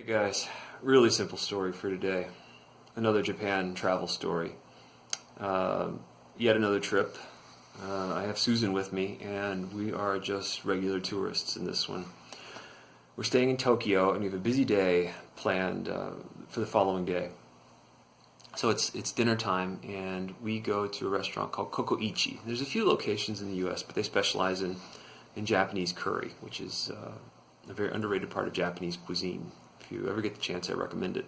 Hey guys, really simple story for today. Another Japan travel story. Yet another trip. I have Susan with me, and we are just regular tourists in this one. We're staying in Tokyo, and we have a busy day planned for the following day. So it's dinner time, and we go to a restaurant called Kokoichi. There's a few locations in the U.S., but they specialize in Japanese curry, which is a very underrated part of Japanese cuisine. If you ever get the chance, I recommend it.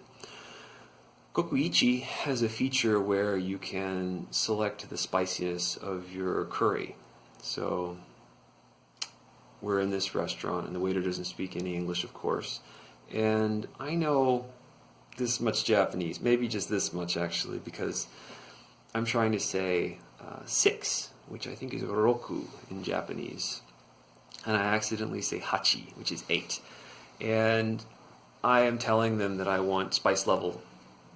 Kokuichi has a feature where you can select the spiciness of your curry. So we're in this restaurant, and the waiter doesn't speak any English, of course. And I know this much Japanese, maybe just this much actually, because I'm trying to say 6, which I think is roku in Japanese. And I accidentally say hachi, which is 8. And I am telling them that I want spice level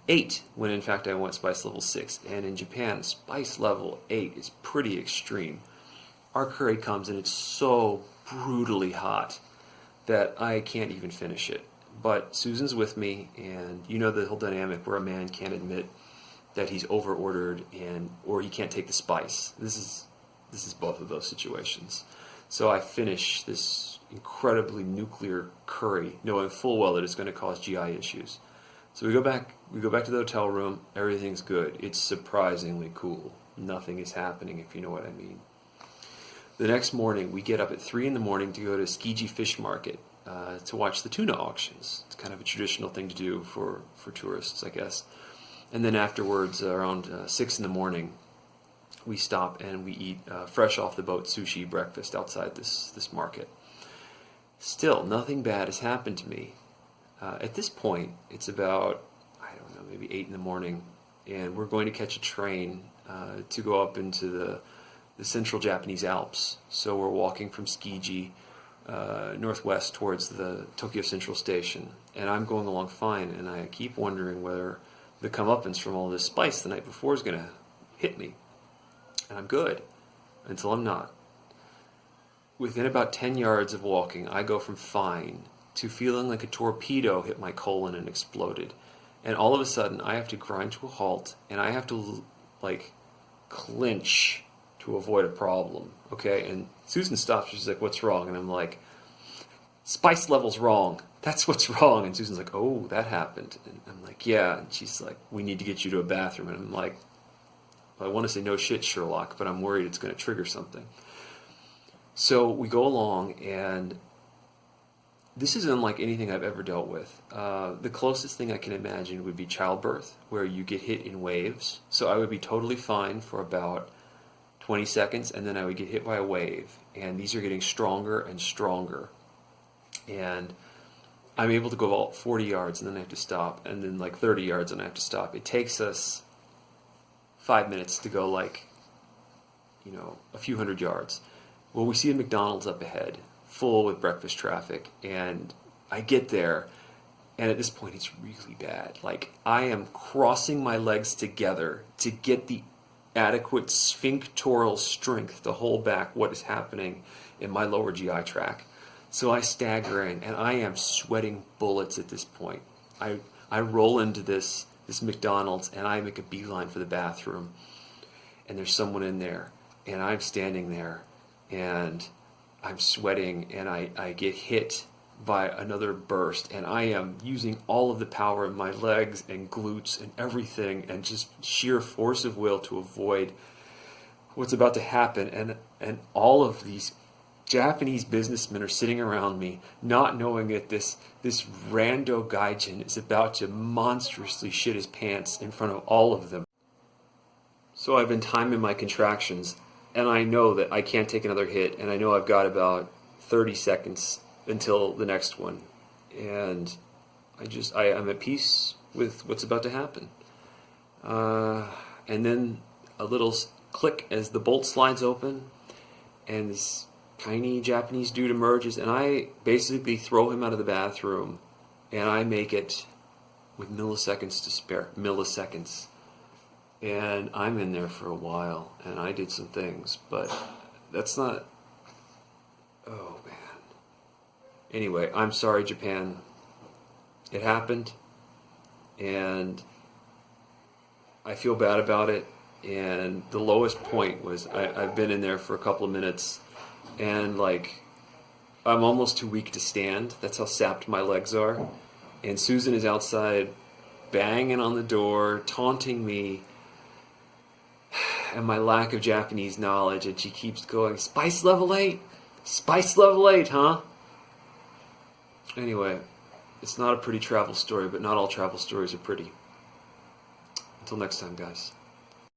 8, when in fact I want spice level 6. And in Japan, spice level 8 is pretty extreme. Our curry comes and it's so brutally hot that I can't even finish it. But Susan's with me, and you know the whole dynamic where a man can't admit that he's over-ordered or he can't take the spice. This is both of those situations. So I finish this incredibly nuclear curry, knowing full well that it's going to cause GI issues. So we go back to the hotel room. Everything's good. It's surprisingly cool. Nothing is happening, if you know what I mean. The next morning, we get up at 3 in the morning to go to Tsukiji Fish Market to watch the tuna auctions. It's kind of a traditional thing to do for tourists, I guess. And then afterwards, around 6 in the morning, we stop and we eat fresh off the boat sushi breakfast outside this market. Still, nothing bad has happened to me. At this point, it's about, I don't know, maybe 8 in the morning, and we're going to catch a train to go up into the central Japanese Alps. So we're walking from Tsukiji northwest towards the Tokyo Central Station, and I'm going along fine, and I keep wondering whether the comeuppance from all this spice the night before is going to hit me. And I'm good, until I'm not. Within about 10 yards of walking, I go from fine to feeling like a torpedo hit my colon and exploded. And all of a sudden, I have to grind to a halt, and I have to, clinch to avoid a problem, okay? And Susan stops, she's like, "What's wrong?" And I'm like, "Spice level's wrong. That's what's wrong." And Susan's like, "Oh, that happened." And I'm like, "Yeah." And she's like, "We need to get you to a bathroom." And I'm like, I want to say no shit, Sherlock, but I'm worried it's going to trigger something. So we go along, and this is unlike anything I've ever dealt with. The closest thing I can imagine would be childbirth, where you get hit in waves. So I would be totally fine for about 20 seconds, and then I would get hit by a wave. And these are getting stronger and stronger. And I'm able to go about 40 yards, and then I have to stop, and then 30 yards, and I have to stop. It takes us 5 minutes to go a few hundred yards. Well, we see a McDonald's up ahead, full with breakfast traffic, and I get there, and at this point it's really bad. I am crossing my legs together to get the adequate sphinctoral strength to hold back what is happening in my lower GI tract. So I stagger in, and I am sweating bullets at this point. I roll into this McDonald's, and I make a beeline for the bathroom, and there's someone in there, and I'm standing there, and I'm sweating, and I get hit by another burst, and I am using all of the power in my legs and glutes and everything, and just sheer force of will to avoid what's about to happen. And all of these Japanese businessmen are sitting around me, not knowing that this rando gaijin is about to monstrously shit his pants in front of all of them. So I've been timing my contractions, and I know that I can't take another hit, and I know I've got about 30 seconds until the next one. And I'm at peace with what's about to happen. And then a little click as the bolt slides open, and this tiny Japanese dude emerges, and I basically throw him out of the bathroom, and I make it with milliseconds to spare. Milliseconds. And I'm in there for a while, and I did some things, but that's not... Oh, man. Anyway, I'm sorry, Japan. It happened, and I feel bad about it. And the lowest point was I've been in there for a couple of minutes, and like I'm almost too weak to stand. That's how sapped my legs are. And Susan is outside banging on the door, taunting me and my lack of Japanese knowledge, and she keeps going, "Spice level 8! Spice level 8, huh?" Anyway, it's not a pretty travel story, but not all travel stories are pretty. Until next time, guys.